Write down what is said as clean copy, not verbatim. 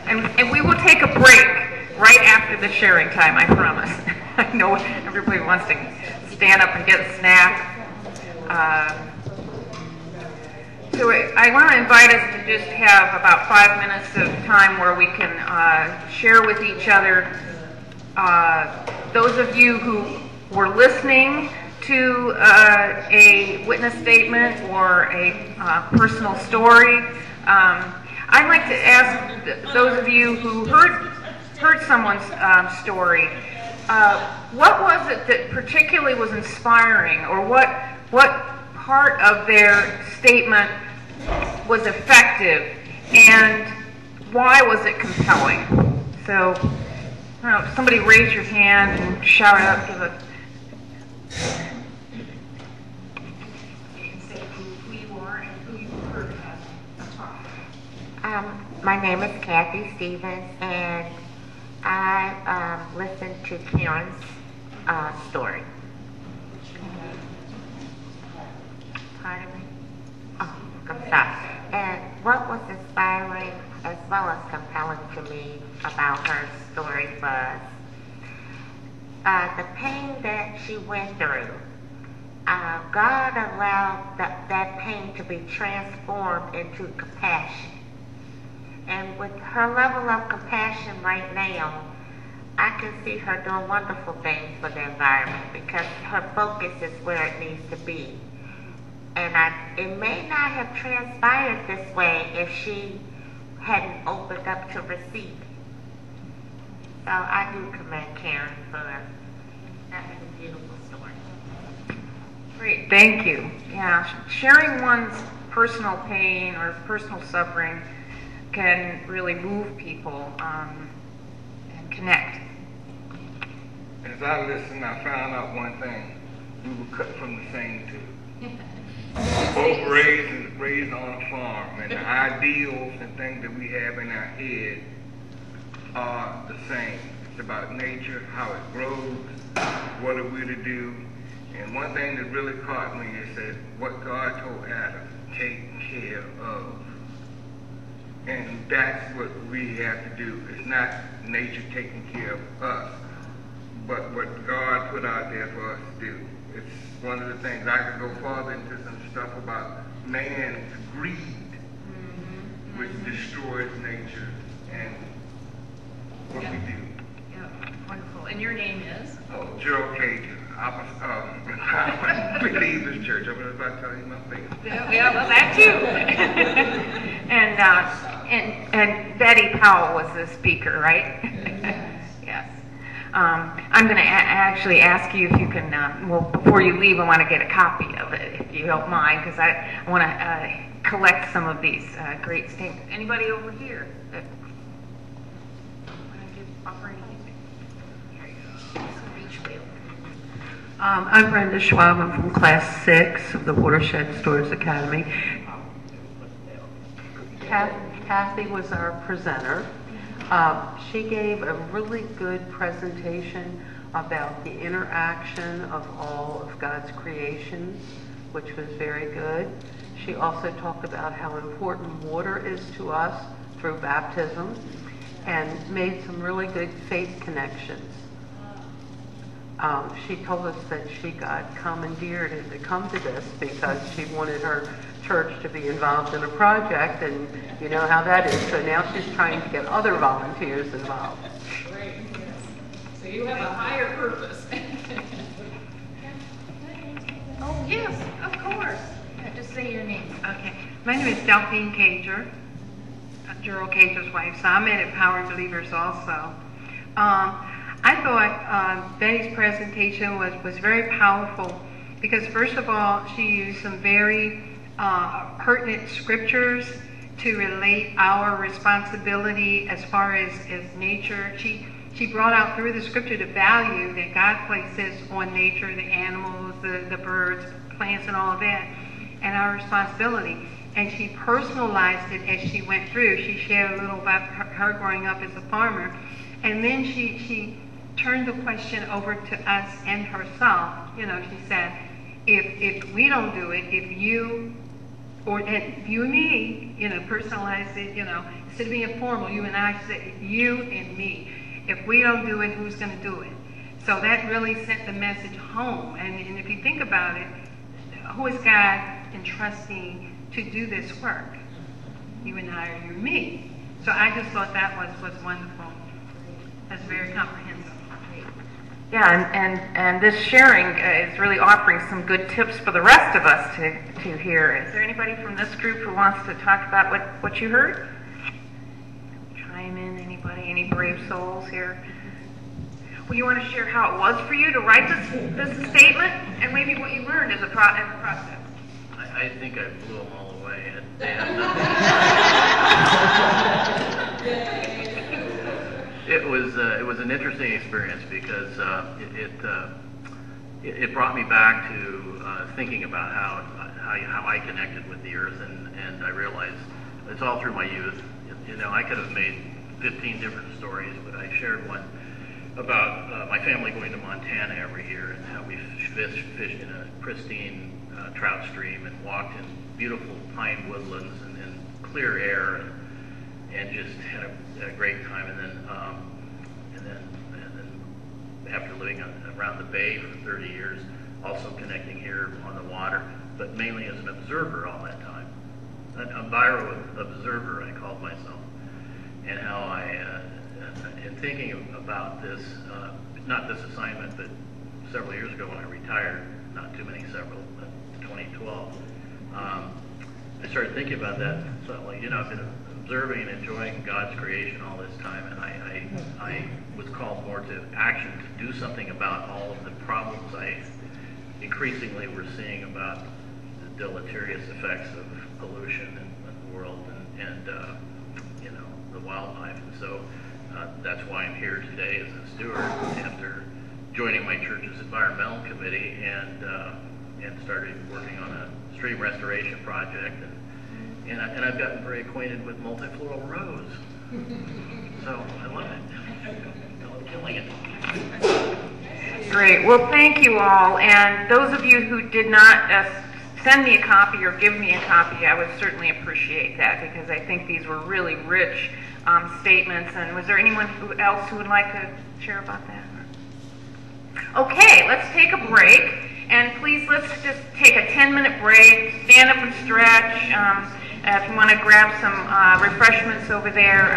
And we will take a break right after the sharing time, I promise. I know everybody wants to stand up and get a snack. So I want to invite us to just have about 5 minutes of time where we can share with each other. Those of you who were listening to a witness statement or a personal story, I'd like to ask those of you who heard someone's story, what was it that particularly was inspiring, or what part of their statement was effective, and why was it compelling? So, I don't know, somebody raise your hand and shout out, give a... You can say who you are and who you heard talk. My name is Kathy Stevens, and I listened to Karen's story. Pardon me? Oh, I'm sorry. And what was inspiring as well as compelling to me about her story was the pain that she went through. God allowed that pain to be transformed into compassion. And with her level of compassion right now, I can see her doing wonderful things for the environment because her focus is where it needs to be. And it may not have transpired this way if she hadn't opened up to receive it. So I do commend Karen for having a beautiful story. Great, thank you. Yeah, sharing one's personal pain or personal suffering can really move people and connect. As I listened, I found out one thing. We were cut from the same tube. Both raised on a farm, and the ideals and things that we have in our head are the same. It's about nature, how it grows, what are we to do. And one thing that really caught me is that what God told Adam, take care of. And that's what we have to do. It's not nature taking care of us, but what God put out there for us to do. It's one of the things. I could go farther into some stuff about man's greed, which destroys nature and what we do. Yeah, wonderful. And your name is? Oh, Gerald Cajun. Believers Church. I was about to tell you my faith. Yeah, well, that too. and Betty Powell was the speaker, right? Yes. I'm going to actually ask you if you can, well, before you leave, I want to get a copy of it, if you don't mind, because I want to collect some of these great statements. Anybody over here that want to offer anything? Here you go. Beach wheel. I'm Brenda Schwab. I'm from Class 6 of the Watershed Storage Academy. Kathy was our presenter. She gave a really good presentation about the interaction of all of God's creations, which was very good. She also talked about how important water is to us through baptism and made some really good faith connections. She told us that she got commandeered to come to this because she wanted her church to be involved in a project, and you know how that is. So now she's trying to get other volunteers involved. Great. So you have a higher purpose. Oh, yes, of course. Yeah, just say your name. Okay. My name is Delphine Cager, Gerald Cager's wife, so I'm at Empowered Believers also. I thought Betty's presentation was very powerful because, first of all, she used some very pertinent scriptures to relate our responsibility as far as nature. She brought out through the scripture the value that God places on nature, the animals, the birds, plants, and all of that, and our responsibility. And she personalized it as she went through. She shared a little about her growing up as a farmer, and then she turned the question over to us and herself. You know, she said, if we don't do it, if you or and you and me, personalize it, instead of being informal, you and I say you and me. If we don't do it, who's going to do it? So that really sent the message home. And if you think about it, who is God entrusting to do this work? You and I, or you and me. So I just thought that was wonderful. That's very comprehensive. Yeah, and this sharing is really offering some good tips for the rest of us to hear. Is there anybody from this group who wants to talk about what you heard? Chime in, anybody? Any brave souls here? Well, you want to share how it was for you to write this statement, and maybe what you learned as a process? I think I blew them all away. It was an interesting experience because it brought me back to thinking about how I connected with the earth, and I realized it's all through my youth. I could have made 15 different stories, but I shared one about my family going to Montana every year and how we fished in a pristine trout stream and walked in beautiful pine woodlands and clear air and just had a great time. And then after living around the bay for 30 years, also connecting here on the water, but mainly as an observer all that time. An enviro observer, I called myself, and how in thinking about this, not this assignment, but several years ago when I retired, not too many several, but 2012, I started thinking about that. So, I've been observing and enjoying God's creation all this time, and I was called more to action to do something about all of the problems I increasingly were seeing about the deleterious effects of pollution in the world and the wildlife. And so that's why I'm here today as a steward after joining my church's environmental committee and started working on a stream restoration project. And I've gotten very acquainted with multifloral rose. So I love it. I love killing it. Great. Well, thank you all. And those of you who did not send me a copy or give me a copy, I would certainly appreciate that because I think these were really rich statements. And was there anyone else who would like to share about that? Okay, let's take a break. And please, let's just take a 10-minute break, stand up and stretch. If you want to grab some refreshments over there.